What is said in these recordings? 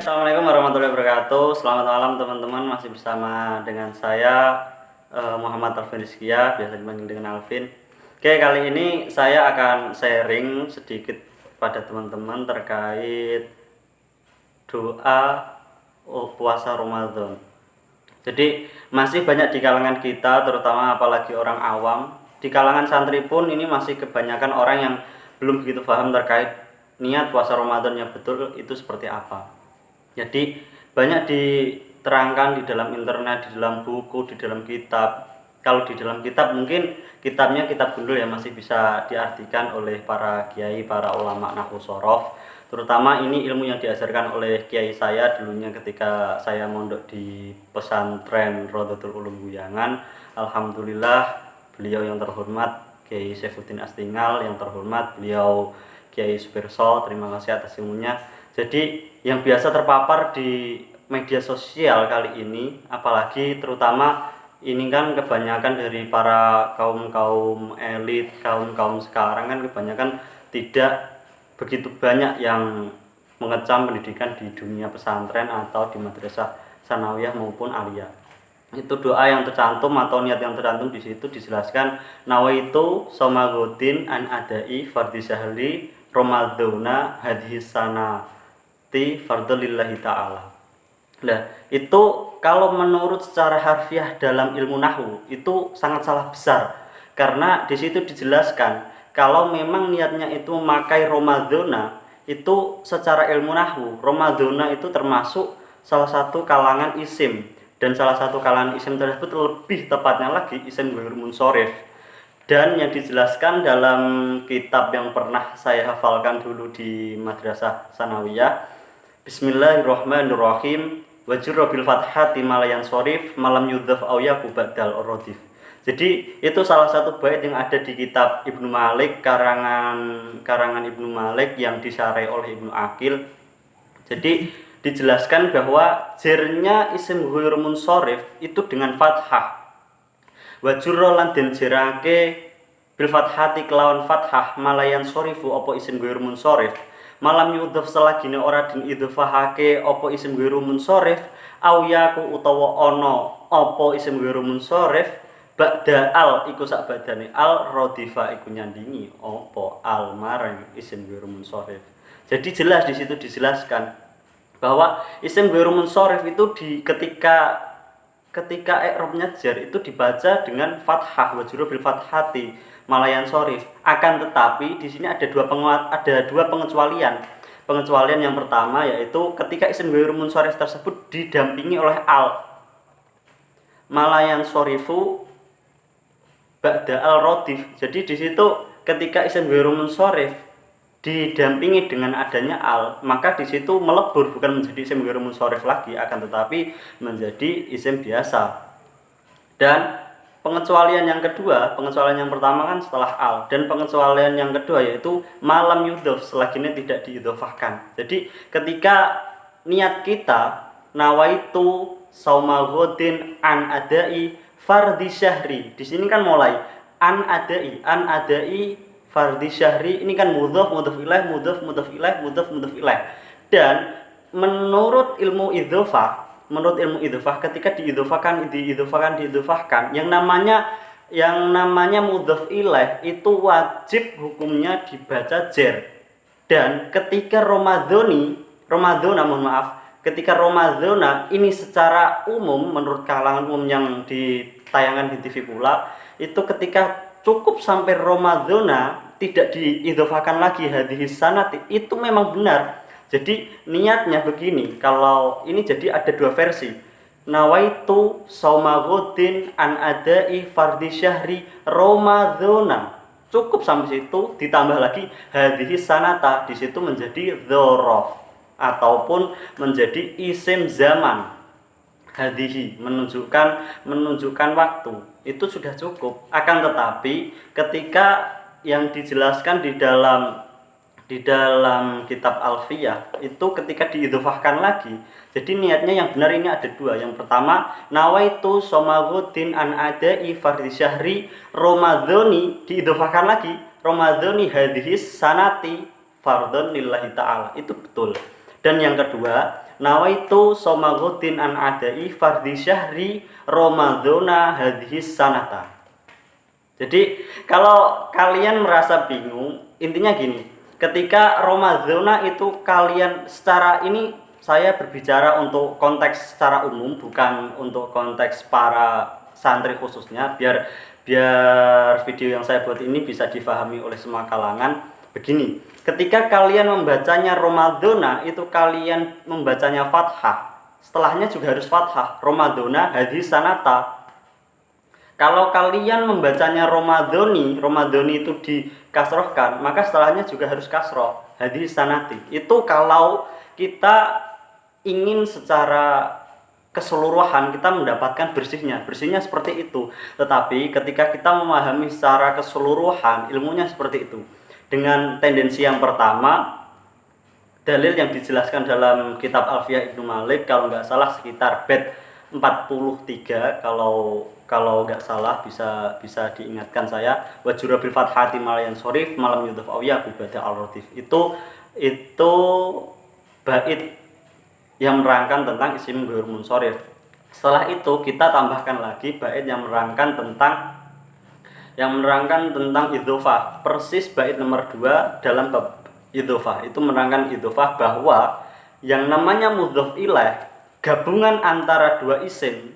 Assalamualaikum warahmatullahi wabarakatuh. Selamat malam teman-teman, masih bersama dengan saya Muhammad Alvin Rizkia, biasa dipanggil dengan Alvin. Oke, kali ini saya akan sharing sedikit pada teman-teman terkait doa puasa Ramadan. Jadi masih banyak di kalangan kita, terutama apalagi orang awam, di kalangan santri pun ini masih kebanyakan orang yang belum begitu paham terkait niat puasa Ramadan yang betul itu seperti apa. Jadi banyak diterangkan di dalam internet, di dalam buku, di dalam kitab. Kalau di dalam kitab mungkin kitabnya kitab gundul ya, masih bisa diartikan oleh para kiai, para ulama nahwu shorof. Terutama ini ilmu yang diajarkan oleh kiai saya dulunya ketika saya mondok di pesantren Rodotul Ulum Buyangan. Alhamdulillah beliau yang terhormat Kiai Saifuddin Astingal, yang terhormat beliau Kiai Subirso, terima kasih atas ilmunya. Jadi yang biasa terpapar di media sosial kali ini, apalagi terutama ini kan kebanyakan dari para kaum elit, kaum sekarang kan kebanyakan tidak begitu banyak yang mengecam pendidikan di dunia pesantren atau di madrasah sanawiyah maupun aliyah. Itu doa yang tercantum atau niat yang tercantum di situ dijelaskan, nawaitu somagodin an adai fardhi syahri ramadhana hadhihi sanati fardlillahi ta'ala. Nah, itu kalau menurut secara harfiah dalam ilmu nahwu itu sangat salah besar, karena di situ dijelaskan kalau memang niatnya itu memakai Ramadhana, itu secara ilmu nahwu Ramadhana itu termasuk salah satu kalangan isim, dan salah satu kalangan isim tersebut lebih tepatnya lagi isim ghair munshorif. Dan yang dijelaskan dalam kitab yang pernah saya hafalkan dulu di madrasah sanawiyah, Bismillahirrahmanirrahim, wajurra bil fathati malayan sorif malam yudhaf au yaku ba'dal radif. Jadi itu salah satu bait yang ada di kitab Ibnu Malik, karangan Ibnu Malik yang disyarah oleh Ibnu Aqil. Jadi dijelaskan bahwa jernya isim ghair munshorif itu dengan fathah. Wajurra lan den jerake bil fathati kelawan fathah malayan sorifu opo isim ghair munshorif. Malam yudhaf selagine ora den idhofahake apa isim ghair munshorif, au yaku utawa ana apa isim ghair munshorif, ba'da al iku sak badane al radifa iku nyandingi apa al marang isim ghair munshorif. Jadi jelas di situ dijelaskan bahwa isim ghair munshorif itu ketika i'rabnya jar itu dibaca dengan fathah, wajuro bil fathati malayan sorif. Akan tetapi di sini ada dua pengecualian. Pengecualian yang pertama yaitu ketika isim ghair munshorif tersebut didampingi oleh al, malayan sorifu ba'da al rodif. Jadi di situ ketika isim ghair munshorif didampingi dengan adanya al, maka di situ melebur, bukan menjadi isim ghair munshorif lagi, akan tetapi menjadi isim biasa. Dan pengecualian yang kedua, pengecualian yang pertama kan setelah al, dan pengecualian yang kedua yaitu malam yudhaf selagine tidak diidhofahkan. Jadi ketika niat kita nawaitu saumagodin an adai fardhi syahri, di sini kan mulai an adai fardhi syahri, ini kan mudhaf ilaih, mudhaf ilaih. Dan menurut ilmu idzofah ketika diidhofahkan yang namanya mudhaf ilaih itu wajib hukumnya dibaca jar. Dan ketika ketika Ramadhana ini secara umum menurut kalangan umum yang ditayangkan di TV pula, itu ketika cukup sampai Ramadhana tidak diidhofahkan lagi hadhihi sanati, itu memang benar. Jadi niatnya begini, kalau ini jadi ada dua versi. Nawaitu saumagodin an adai fardhi syahri Ramadhana. Cukup sampai situ, ditambah lagi hadhihi sanata, di situ menjadi dzaraf ataupun menjadi isim zaman. Hadhihi menunjukkan waktu, itu sudah cukup. Akan tetapi ketika yang dijelaskan di dalam kitab Alfiyah itu ketika diidhofahkan lagi, jadi niatnya yang benar ini ada dua. Yang pertama, nawaitu somagodin an adai fardhi syahri Ramadhani, diidhofahkan lagi Ramadhani hadhihi sanati fardhon lillahi ta'ala, itu betul. Dan yang kedua, nawaitu somagotin an adai fardhi syahri Ramadhana hadhihi sanata. Jadi kalau kalian merasa bingung, intinya gini, ketika Ramadhana itu kalian secara ini, saya berbicara untuk konteks secara umum, bukan untuk konteks para santri khususnya, biar video yang saya buat ini bisa difahami oleh semua kalangan. Begini, ketika kalian membacanya Ramadhana, itu kalian membacanya fathah, setelahnya juga harus fathah, Ramadhana hadhihi sanata. Kalau kalian membacanya Ramadhani itu dikasrohkan, maka setelahnya juga harus kasroh, hadhihi sanati. Itu kalau kita ingin secara keseluruhan kita mendapatkan bersihnya seperti itu. Tetapi ketika kita memahami secara keseluruhan, ilmunya seperti itu. Dengan tendensi yang pertama, dalil yang dijelaskan dalam kitab Alfiyah Ibnu Malik, kalau nggak salah sekitar bait 43, kalau nggak salah bisa diingatkan saya, wajura bil fathati malayan sorif malam yudhaf awya bibada al-rotif. Itu bait yang menerangkan tentang isim ghair munsharif. Setelah itu kita tambahkan lagi bait yang menerangkan tentang idhofah. Persis bait nomor 2 dalam bab idhofah. Itu menerangkan idhofah bahwa yang namanya mudhof ilaih, gabungan antara dua isim.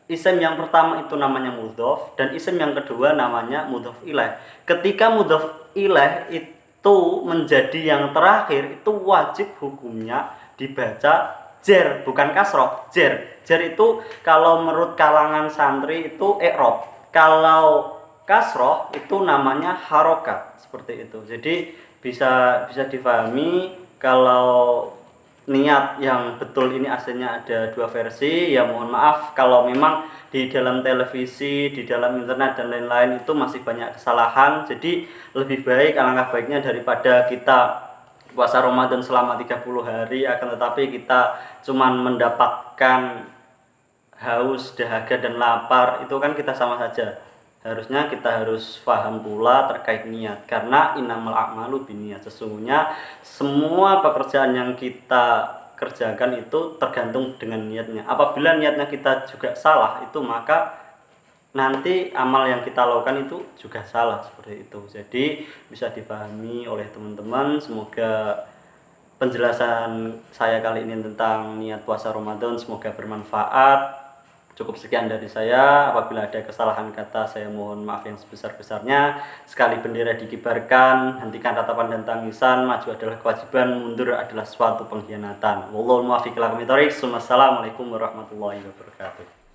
Isim yang pertama itu namanya mudhof dan isim yang kedua namanya mudhof ilaih. Ketika mudhof ilaih itu menjadi yang terakhir, itu wajib hukumnya dibaca jer, bukan kasroh, jer. Jer itu kalau menurut kalangan santri itu i'rab. Kalau kasroh itu namanya harokat, seperti itu. Jadi bisa difahami kalau niat yang betul ini aslinya ada dua versi. Ya mohon maaf kalau memang di dalam televisi, di dalam internet dan lain-lain itu masih banyak kesalahan. Jadi lebih baik, alangkah baiknya daripada kita puasa Ramadan selama 30 hari akan tetapi kita cuman mendapatkan haus, dahaga dan lapar, itu kan kita sama saja. Harusnya kita harus paham pula terkait niat, karena innamal a'malu binniyat. Sesungguhnya semua pekerjaan yang kita kerjakan itu tergantung dengan niatnya. Apabila niatnya kita juga salah, itu maka nanti amal yang kita lakukan itu juga salah, seperti itu. Jadi bisa dipahami oleh teman-teman. Semoga penjelasan saya kali ini tentang niat puasa Ramadan semoga bermanfaat. Cukup sekian dari saya. Apabila ada kesalahan kata, saya mohon maaf yang sebesar-besarnya. Sekali bendera dikibarkan, hentikan ratapan dan tangisan. Maju adalah kewajiban, mundur adalah suatu pengkhianatan. Wallahul muwaffiq ila aqwamit thoriq. Wassalamualaikum warahmatullahi wabarakatuh.